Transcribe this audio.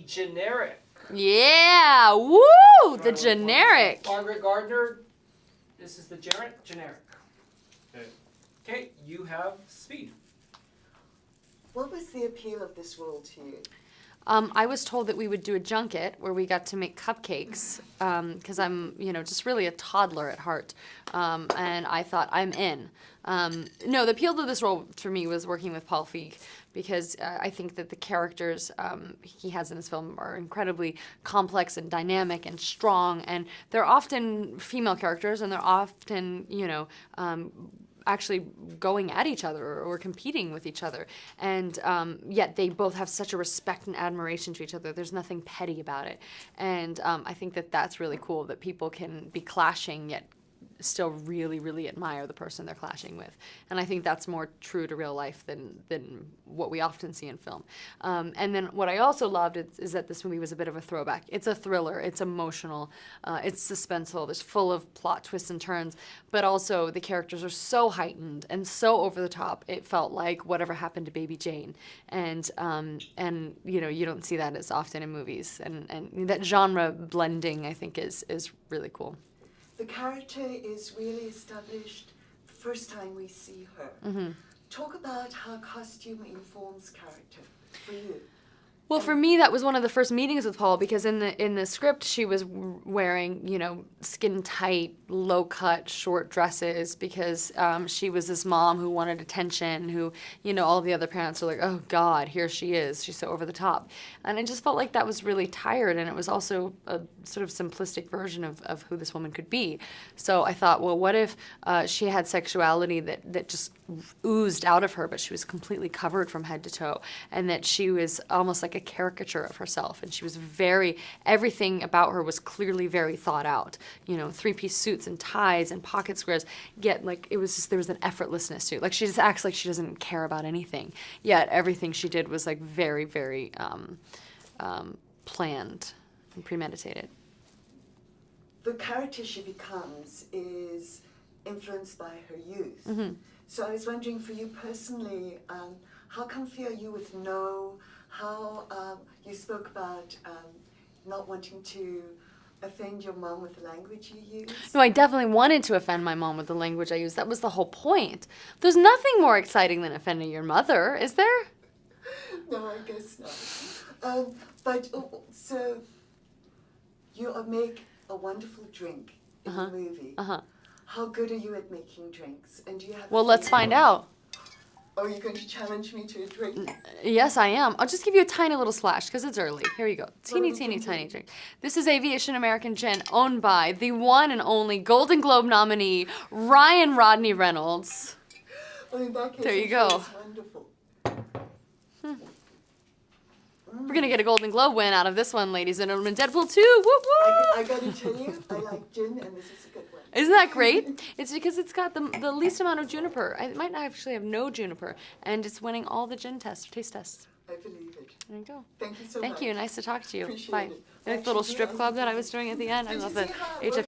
generic. Yeah, woo! The generic. Margaret Gardner, this is the generic. Okay, you have speed. What was the appeal of this role to you? I was told that we would do a junket where we got to make cupcakes because I'm, just really a toddler at heart. And I thought, I'm in. No, the appeal to this role for me was working with Paul Feig because I think that the characters he has in his film are incredibly complex and dynamic and strong. And they're often female characters and they're often, actually going at each other or competing with each other. And yet they both have such a respect and admiration to each other. There's nothing petty about it. And I think that that's really cool that people can be clashing yet still really, really admire the person they're clashing with. And I think that's more true to real life than what we often see in film. And then what I also loved is that this movie was a bit of a throwback. It's a thriller, it's emotional, it's suspenseful, it's full of plot twists and turns, but also the characters are so heightened and so over the top, it felt like Whatever Happened to Baby Jane. And you don't see that as often in movies. And that genre blending, I think, is really cool. The character is really established the first time we see her. Mm-hmm. Talk about how costume informs character for you. Well, for me, that was one of the first meetings with Paul because in the script she was wearing, skin tight, low cut, short dresses because she was this mom who wanted attention. Who, all the other parents were like, oh God, here she is. She's so over the top, and I just felt like that was really tired, and it was also a sort of simplistic version of who this woman could be. So I thought, well, what if she had sexuality that just oozed out of her, but she was completely covered from head to toe, and that she was almost like a caricature of herself, and she was everything about her was clearly very thought out. Three-piece suits and ties and pocket squares. Yet, there was an effortlessness to it. Like she just acts like she doesn't care about anything. Yet everything she did was like very, very planned and premeditated. The character she becomes is influenced by her youth. Mm-hmm. So I was wondering, for you personally, how comfy are you with no? How you spoke about not wanting to offend your mom with the language you use? No, I definitely wanted to offend my mom with the language I used. That was the whole point. There's nothing more exciting than offending your mother, is there? No, I guess not. So you make a wonderful drink in the movie. Uh-huh. How good are you at making drinks? And do you have? Well, let's find out. Are you going to challenge me to a drink? Yes, I am. I'll just give you a tiny little splash because it's early. Here you go. Teeny, teeny, tiny drink. This is Aviation American Gin, owned by the one and only Golden Globe nominee, Ryan Rodney Reynolds. Well, in that case, there you go. It's wonderful. We're going to get a Golden Globe win out of this one, ladies and gentlemen. Deadpool 2, woo woo! I got to tell you, I like gin, and this is a good one. Isn't that great? It's because it's got the least amount of juniper. It might not actually have no juniper, and it's winning all the gin taste tests. I believe it. There you go. Thank you so much. Thank you. Nice to talk to you. Appreciate Bye. it. Like the little strip club that I was doing at the end. I love the HF.